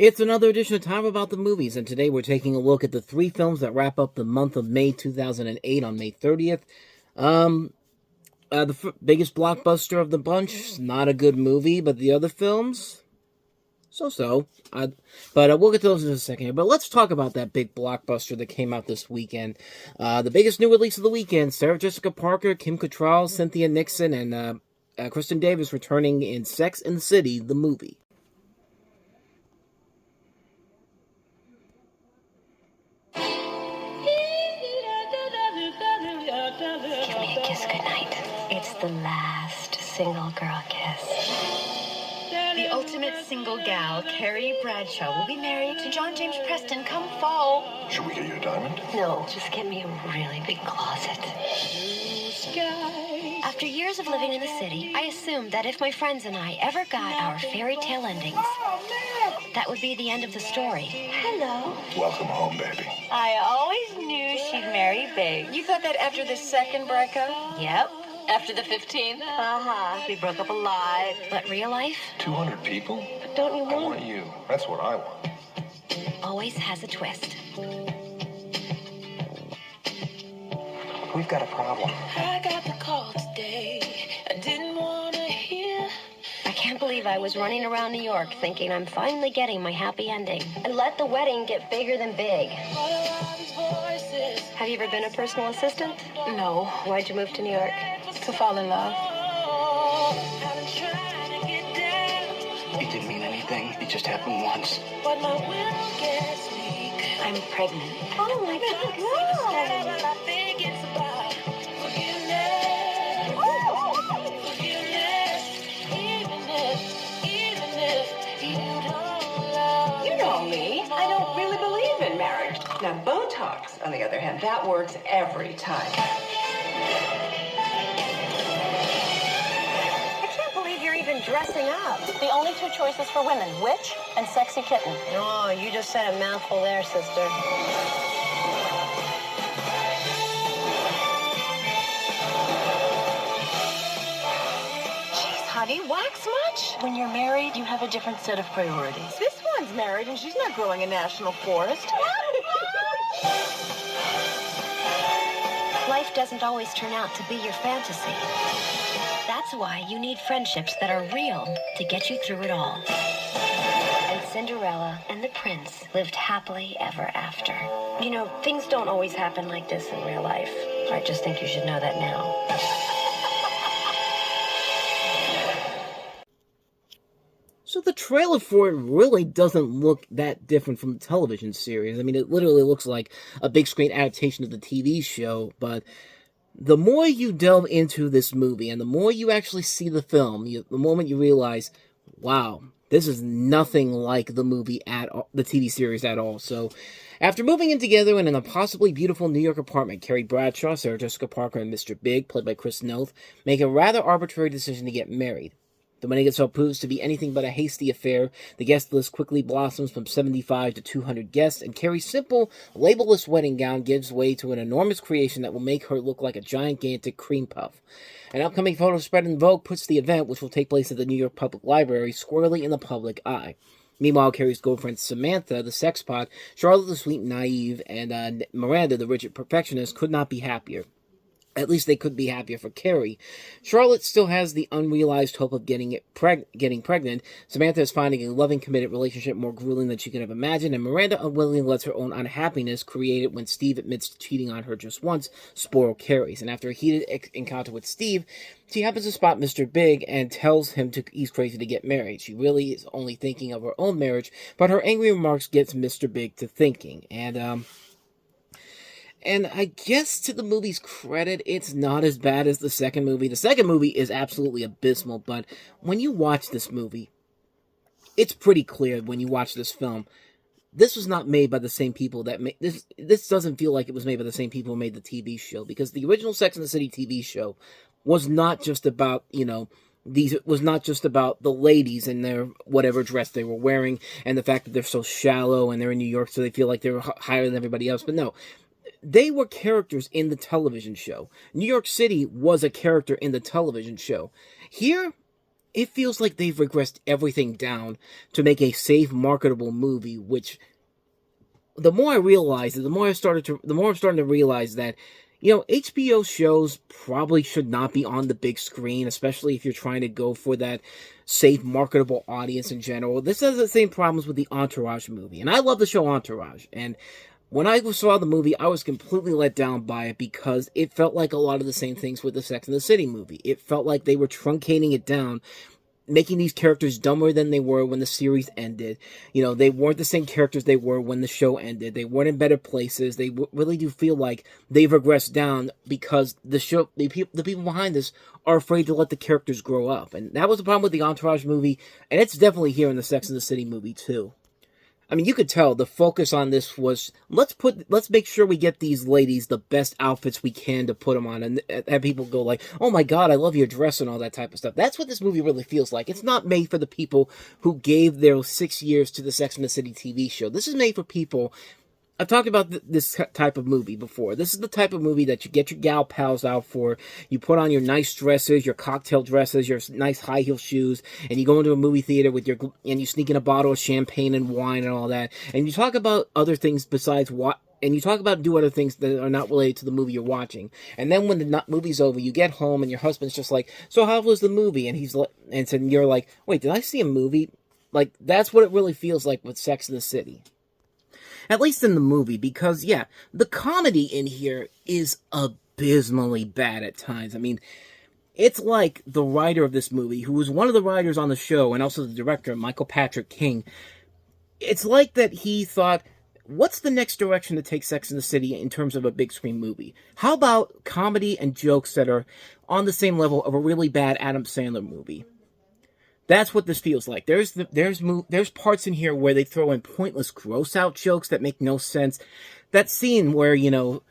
It's another edition of Time About the Movies, and today we're taking a look at the three films that wrap up the month of May 2008 on May 30th. The biggest blockbuster of the bunch, not a good movie, but the other films, so-so. But we'll get to those in a second here. But let's talk about that big blockbuster that came out this weekend. The biggest new release of the weekend, Sarah Jessica Parker, Kim Cattrall, Cynthia Nixon, and Kristen Davis returning in Sex and the City, the movie. Give me a kiss goodnight. It's the last single girl kiss. The ultimate single gal, Carrie Bradshaw, will be married to John James Preston come fall. Should we get you a diamond? No, just get me a really big closet. After years of living in the city, I assumed that if my friends and I ever got our fairy tale endings, that would be the end of the story. Hello. Welcome home, baby. I always knew she'd marry big. You thought that after the second breakup? Yep. After the 15th? Uh-huh. We broke up a lot. But real life 200 people? But don't you I want want you. That's what I want. always has a twist. We've got a problem. I got the call today. I didn't want to hear. I can't believe I was running around New York thinking I'm finally getting my happy ending. And let the wedding get bigger than big. All these voices. Have you ever been a personal assistant? No. Why'd you move to New York? To fall in love. I've been trying to get down, It didn't mean anything. It just happened once. but my will gets weak. I'm pregnant. Oh my God, I think it's about forgiveness. Forgiveness. Even if you don't love You know me. I don't really believe in marriage. Now, Botox, on the other hand, that works every time. I can't believe you're even dressing up. The only two choices for women, witch and sexy kitten. Oh, you just said a mouthful there, sister. Jeez, honey, wax much? When you're married, you have a different set of priorities. This one's married and she's not growing a national forest. Life doesn't always turn out to be your fantasy. That's why you need friendships that are real to get you through it all. And Cinderella and the prince lived happily ever after. You know, things don't always happen like this in real life. I just think you should know that now. So the trailer for it really doesn't look that different from the television series. I mean, it literally looks like a big screen adaptation of the TV show, but the more you delve into this movie and the more you actually see the film, the moment you realize, wow, this is nothing like the movie at all, the TV series at all. So after moving in together in a possibly beautiful New York apartment, Carrie Bradshaw, Sarah Jessica Parker, and Mr. Big, played by Chris Noth, make a rather arbitrary decision to get married. The wedding itself proves to be anything but a hasty affair. The guest list quickly blossoms from 75 to 200 guests, and Carrie's simple, labelless wedding gown gives way to an enormous creation that will make her look like a gigantic cream puff. An upcoming photo spread in Vogue puts the event, which will take place at the New York Public Library, squarely in the public eye. Meanwhile, Carrie's girlfriend Samantha, the sexpot, Charlotte the sweet naive, and Miranda, the rigid perfectionist, could not be happier. At least they could be happier for Carrie. Charlotte still has the unrealized hope of getting pregnant. Samantha is finding a loving, committed relationship more grueling than she could have imagined, and Miranda unwillingly lets her own unhappiness, created when Steve admits to cheating on her just once, spoil Carrie's. And after a heated encounter with Steve, she happens to spot Mr. Big and tells him he's crazy to get married. She really is only thinking of her own marriage, but her angry remarks gets Mr. Big to thinking. And I guess to the movie's credit, it's not as bad as the second movie. The second movie is absolutely abysmal, but when you watch this movie, it's pretty clear when you watch this film, this was not made by the same people that made this. This doesn't feel like it was made by the same people who made the TV show, because the original Sex and the City TV show was not just about, it was not just about the ladies and their whatever dress they were wearing and the fact that they're so shallow and they're in New York so they feel like they're higher than everybody else. But no, they were characters in the television show. New York City was a character in the television show. Here, it feels like they've regressed everything down to make a safe, marketable movie, which the more I realize it, the more I'm starting to realize that, HBO shows probably should not be on the big screen, especially if you're trying to go for that safe, marketable audience in general. This has the same problems with the Entourage movie, and I love the show Entourage, and when I saw the movie, I was completely let down by it because it felt like a lot of the same things with the Sex and the City movie. It felt like they were truncating it down, making these characters dumber than they were when the series ended. They weren't the same characters they were when the show ended. They weren't in better places. They really do feel like they've regressed down because the people behind this are afraid to let the characters grow up. And that was the problem with the Entourage movie, and it's definitely here in the Sex and the City movie too. I mean, you could tell the focus on this was, let's make sure we get these ladies the best outfits we can to put them on, and have people go like, oh my god, I love your dress and all that type of stuff. That's what this movie really feels like. It's not made for the people who gave their 6 years to the Sex and the City TV show. This is made for people. I've talked about this type of movie before. This is the type of movie that you get your gal pals out for. You put on your nice dresses, your cocktail dresses, your nice high heel shoes, and you go into a movie theater and you sneak in a bottle of champagne and wine and all that. And you talk about other things besides and you talk about do other things that are not related to the movie you're watching. And then when the movie's over, you get home and your husband's just like, so how was the movie? And you're like, wait, did I see a movie? Like, that's what it really feels like with Sex and the City. At least in the movie, because, yeah, the comedy in here is abysmally bad at times. I mean, it's like the writer of this movie, who was one of the writers on the show, and also the director, Michael Patrick King, it's like that he thought, what's the next direction to take Sex and the City in terms of a big screen movie? How about comedy and jokes that are on the same level of a really bad Adam Sandler movie? That's what this feels like. There's parts in here where they throw in pointless, gross-out jokes that make no sense. That scene where, what's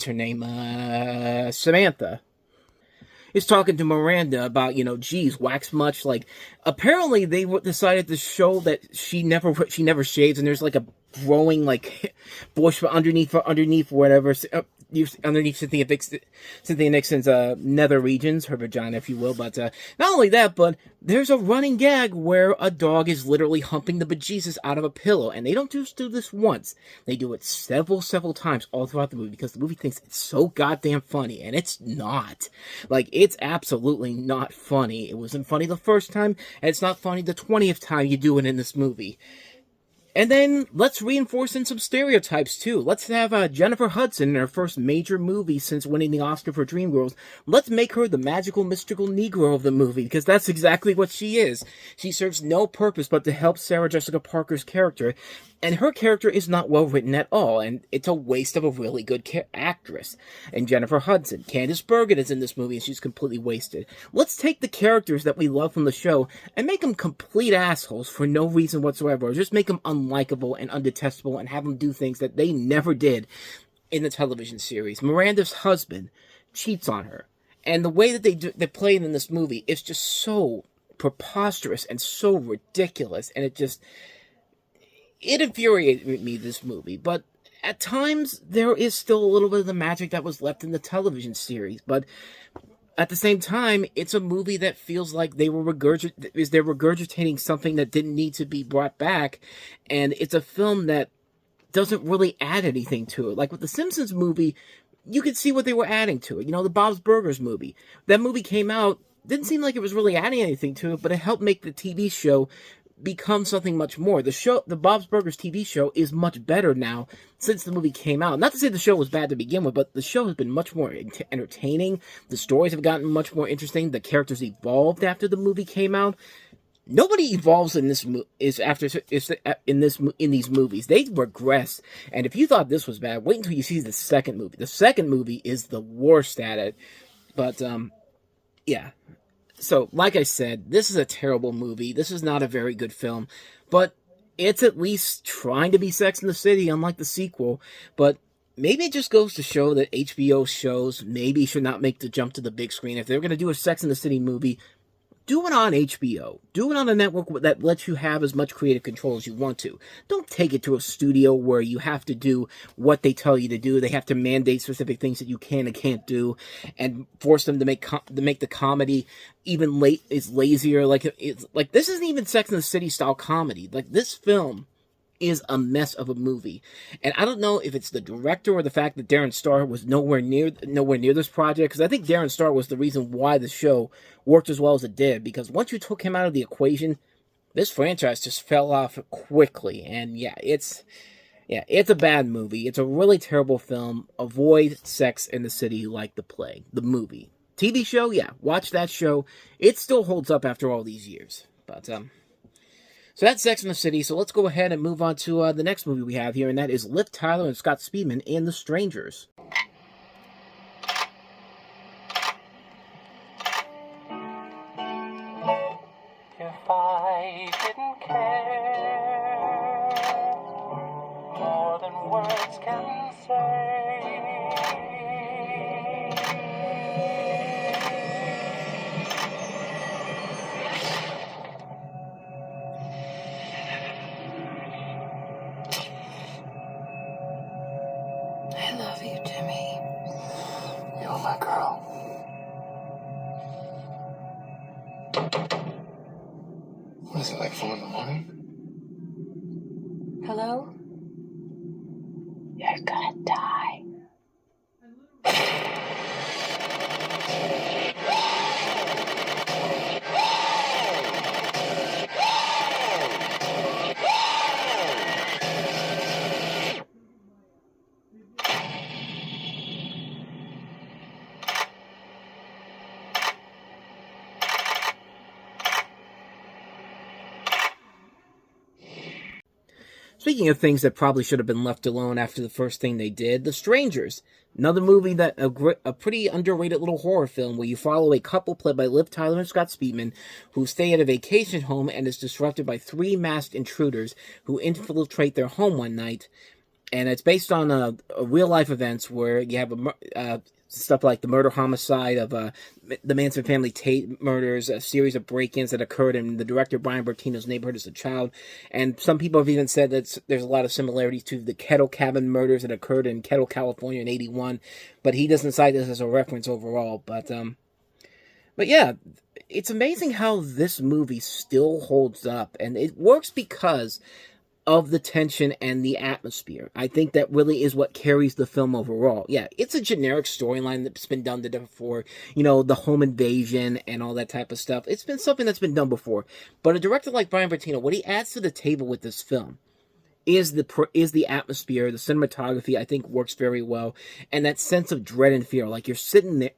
her name? Samantha is talking to Miranda about, geez, wax much. Like, apparently they decided to show that she never shaves, and there's like a growing like bush underneath whatever. Underneath Cynthia Nixon's nether regions, her vagina, if you will. But not only that, but there's a running gag where a dog is literally humping the bejesus out of a pillow. And they don't just do this once. They do it several times all throughout the movie because the movie thinks it's so goddamn funny. And it's not. Like, it's absolutely not funny. It wasn't funny the first time, and it's not funny the 20th time you do it in this movie. And then, let's reinforce in some stereotypes, too. Let's have Jennifer Hudson in her first major movie since winning the Oscar for Dreamgirls. Let's make her the magical, mystical Negro of the movie, because that's exactly what she is. She serves no purpose but to help Sarah Jessica Parker's character, and her character is not well written at all, and it's a waste of a really good actress. And Jennifer Hudson. Candice Bergen is in this movie, and she's completely wasted. Let's take the characters that we love from the show and make them complete assholes for no reason whatsoever, or just make them unlikable and undetestable and have them do things that they never did in the television series. Miranda's husband cheats on her, and the way that they play it in this movie is just so preposterous and so ridiculous, and it infuriated me, this movie. But at times, there is still a little bit of the magic that was left in the television series. But at the same time, it's a movie that feels like they're regurgitating something that didn't need to be brought back. And it's a film that doesn't really add anything to it. Like with the Simpsons movie, you could see what they were adding to it. The Bob's Burgers movie. That movie came out, didn't seem like it was really adding anything to it, but it helped make the TV show become something much more. The Bob's Burgers TV show is much better now since the movie came out. Not to say the show was bad to begin with, but the show has been much more entertaining. The stories have gotten much more interesting. The characters evolved after the movie came out. Nobody evolves in these movies. They regress. And if you thought this was bad, wait until you see the second movie. The second movie is the worst at it. But yeah. So, like I said, this is a terrible movie. This is not a very good film, but it's at least trying to be Sex and the City, unlike the sequel. But maybe it just goes to show that HBO shows maybe should not make the jump to the big screen. If they're going to do a Sex and the City movie, do it on HBO. Do it on a network that lets you have as much creative control as you want to. Don't take it to a studio where you have to do what they tell you to do. They have to mandate specific things that you can and can't do, and force them to make the comedy even is lazier. Like this isn't even Sex and the City style comedy. Like, this film is a mess of a movie. And I don't know if it's the director or the fact that Darren Star was nowhere near this project, because I think Darren Star was the reason why the show worked as well as it did, because once you took him out of the equation, this franchise just fell off quickly. And it's a bad movie. It's a really terrible film. Avoid Sex and the City like the plague. The movie. TV show, yeah, watch that show. It still holds up after all these years. But so that's Sex and the City. So let's go ahead and move on to the next movie we have here, and that is Liv Tyler and Scott Speedman in The Strangers. If I didn't care more than words can say, I love you, Jimmy. You're my girl. What is it, like 4 in the morning? Hello? You're gonna die. Speaking of things that probably should have been left alone after the first thing they did, The Strangers. Another movie that a pretty underrated little horror film where you follow a couple played by Liv Tyler and Scott Speedman who stay at a vacation home and is disrupted by 3 masked intruders who infiltrate their home one night. And it's based on a real-life events where you have stuff like the murder-homicide of the Manson family Tate murders, a series of break-ins that occurred in the director Brian Bertino's neighborhood as a child. And some people have even said that there's a lot of similarities to the Kettle Cabin murders that occurred in Kettle, California in 1981. But he doesn't cite this as a reference overall. But yeah, it's amazing how this movie still holds up. And it works because of the tension and the atmosphere. I think that really is what carries the film overall. Yeah, it's a generic storyline that's been done before. You know, the home invasion and all that type of stuff. It's been something that's been done before. But a director like Brian Bertino, what he adds to the table with this film is the atmosphere, the cinematography, I think works very well, and that sense of dread and fear. Like you're standing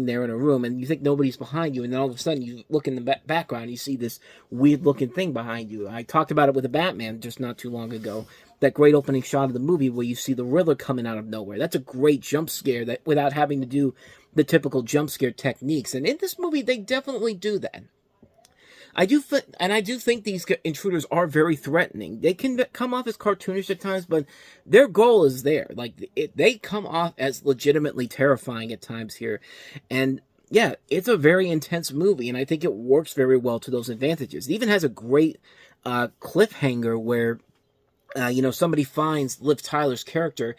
there in a room and you think nobody's behind you, and then all of a sudden you look in the background and you see this weird looking thing behind you. I talked about it with a Batman just not too long ago. That great opening shot of the movie where you see the Riddler coming out of nowhere. That's a great jump scare that without having to do the typical jump scare techniques. And in this movie, they definitely do that. I do think these intruders are very threatening. They can come off as cartoonish at times, but their goal is there. Like, they come off as legitimately terrifying at times here. And yeah, it's a very intense movie, and I think it works very well to those advantages. It even has a great cliffhanger where, somebody finds Liv Tyler's character.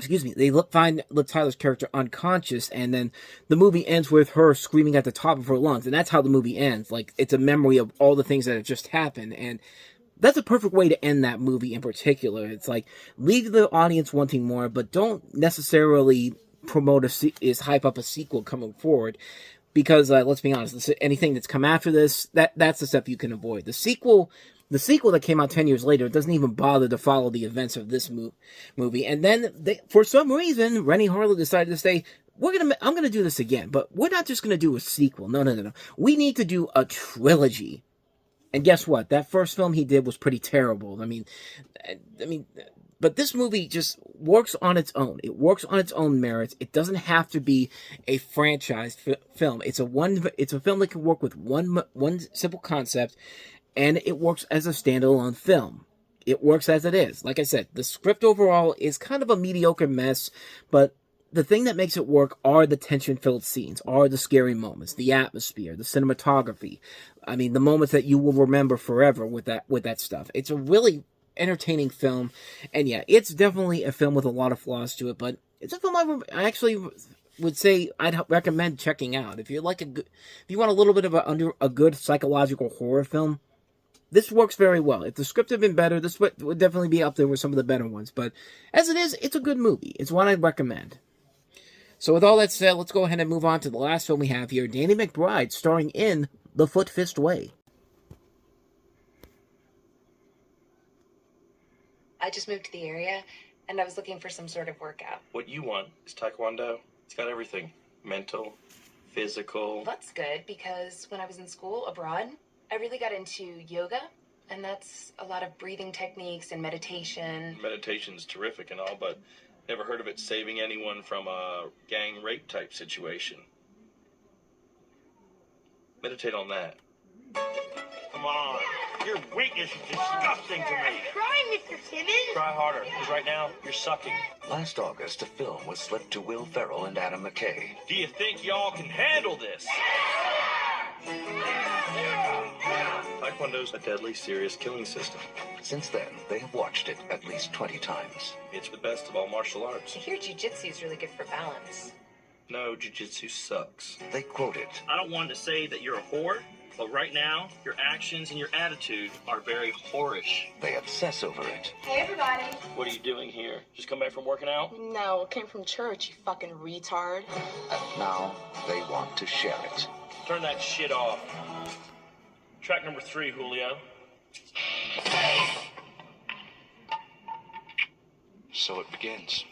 They find Liv Tyler's character unconscious, and then the movie ends with her screaming at the top of her lungs, and that's how the movie ends. Like, it's a memory of all the things that have just happened, and that's a perfect way to end that movie in particular. It's like, leave the audience wanting more, but don't necessarily hype up a sequel coming forward, because let's be honest, anything that's come after this, that's the stuff you can avoid. The sequel that came out 10 years later doesn't even bother to follow the events of this movie. And then, for some reason, Rennie Harlan decided to say, I'm going to do this again, but we're not just going to do a sequel. No. We need to do a trilogy. And guess what? That first film he did was pretty terrible. I mean, but this movie just works on its own. It works on its own merits. It doesn't have to be a franchise film. It's a film that can work with one simple concept, and it works as a standalone film. It works as it is. Like I said, the script overall is kind of a mediocre mess, but the thing that makes it work are the tension-filled scenes, are the scary moments, the atmosphere, the cinematography. I mean, the moments that you will remember forever with that stuff. It's a really entertaining film, and yeah, it's definitely a film with a lot of flaws to it, but it's a film I actually would say I'd recommend checking out. If you want a little bit of a good psychological horror film, this works very well. If the script had been better, this would definitely be up there with some of the better ones. But as it is, it's a good movie. It's one I'd recommend. So with all that said, let's go ahead and move on to the last film we have here, Danny McBride, starring in The Foot Fist Way. I just moved to the area, and I was looking for some sort of workout. What you want is Taekwondo. It's got everything. Mental, physical. Well, that's good, because when I was in school abroad, I really got into yoga, and that's a lot of breathing techniques and meditation. Meditation's terrific and all, but never heard of it saving anyone from a gang rape type situation. Meditate on that. Come on. Your weakness is disgusting to me. Try, Mr. Simmons. Try harder, because right now, you're sucking. Last August, a film was slipped to Will Ferrell and Adam McKay. Do you think y'all can handle this? Taekwondo's a deadly serious killing system. Since then, they have watched it at least 20 times. It's the best of all martial arts. I hear jiu-jitsu is really good for balance. No, jiu-jitsu sucks. They quote it. I don't want to say that you're a whore, but right now, your actions and your attitude are very whorish. They obsess over it. Hey, everybody. What are you doing here? Just come back from working out? No, came from church, you fucking retard. And now, they want to share it. Turn that shit off. Track number 3, Julio. So it begins.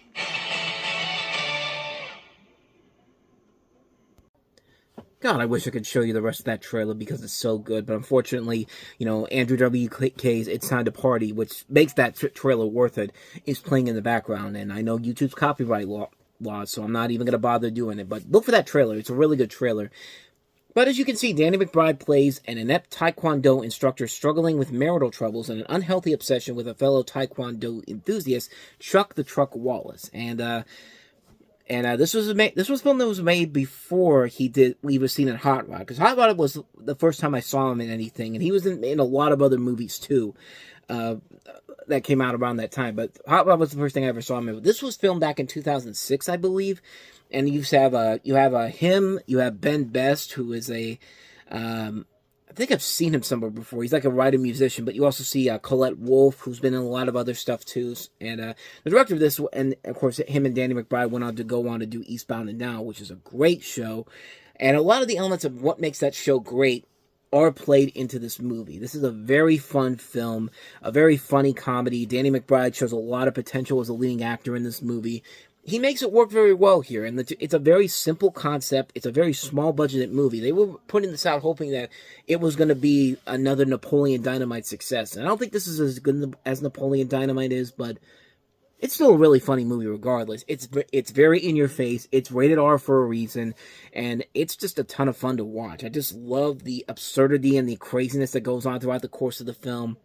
God, I wish I could show you the rest of that trailer because it's so good, but unfortunately, Andrew WK's It's Time to Party, which makes that trailer worth it, is playing in the background, and I know YouTube's copyright laws, so I'm not even going to bother doing it, but look for that trailer. It's a really good trailer. But as you can see, Danny McBride plays an inept Taekwondo instructor struggling with marital troubles and an unhealthy obsession with a fellow Taekwondo enthusiast, Chuck the Truck Wallace. And this was a film that was made before he was seen in Hot Rod, because Hot Rod was the first time I saw him in anything, and he was in a lot of other movies too that came out around that time. But Hot Rod was the first thing I ever saw him in. This was filmed back in 2006, I believe, and you have Ben Best, who is I think I've seen him somewhere before. He's like a writer-musician, but you also see Colette Wolfe, who's been in a lot of other stuff too. And the director of this, and of course, him and Danny McBride went on to do Eastbound and Down, which is a great show. And a lot of the elements of what makes that show great are played into this movie. This is a very fun film, a very funny comedy. Danny McBride shows a lot of potential as a leading actor in this movie. He makes it work very well here, and it's a very simple concept. It's a very small-budgeted movie. They were putting this out hoping that it was going to be another Napoleon Dynamite success, and I don't think this is as good as Napoleon Dynamite is, but it's still a really funny movie regardless. It's very in-your-face. It's rated R for a reason, and it's just a ton of fun to watch. I just love the absurdity and the craziness that goes on throughout the course of the film.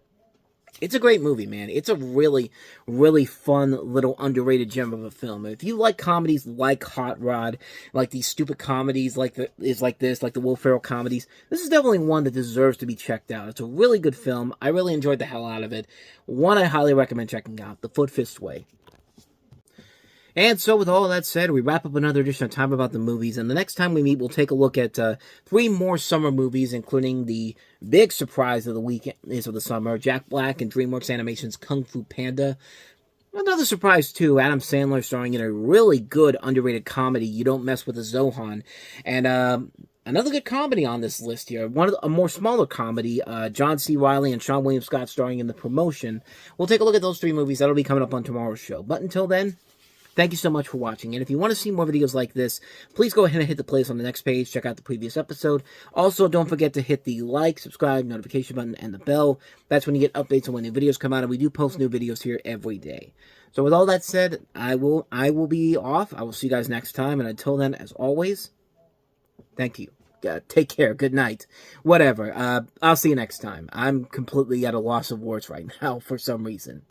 It's a great movie, man. It's a really, really fun little underrated gem of a film. If you like comedies like Hot Rod, like these stupid comedies like the Will Ferrell comedies, this is definitely one that deserves to be checked out. It's a really good film. I really enjoyed the hell out of it. One I highly recommend checking out, The Foot Fist Way. And so with all that said, we wrap up another edition of Time About the Movies, and the next time we meet, we'll take a look at 3 more summer movies, including the big surprise of the weekend of the summer, Jack Black and DreamWorks Animation's Kung Fu Panda. Another surprise, too, Adam Sandler starring in a really good underrated comedy, You Don't Mess with a Zohan. And another good comedy on this list here, a more smaller comedy, John C. Reilly and Sean William Scott starring in The Promotion. We'll take a look at those 3 movies. That'll be coming up on tomorrow's show. But until then, thank you so much for watching, and if you want to see more videos like this, please go ahead and hit the playlist on the next page, check out the previous episode. Also, don't forget to hit the like, subscribe, notification button, and the bell. That's when you get updates on when new videos come out, and we do post new videos here every day. So with all that said, I will be off. I will see you guys next time, and until then, as always, thank you. Take care. Good night. Whatever. I'll see you next time. I'm completely at a loss of words right now for some reason.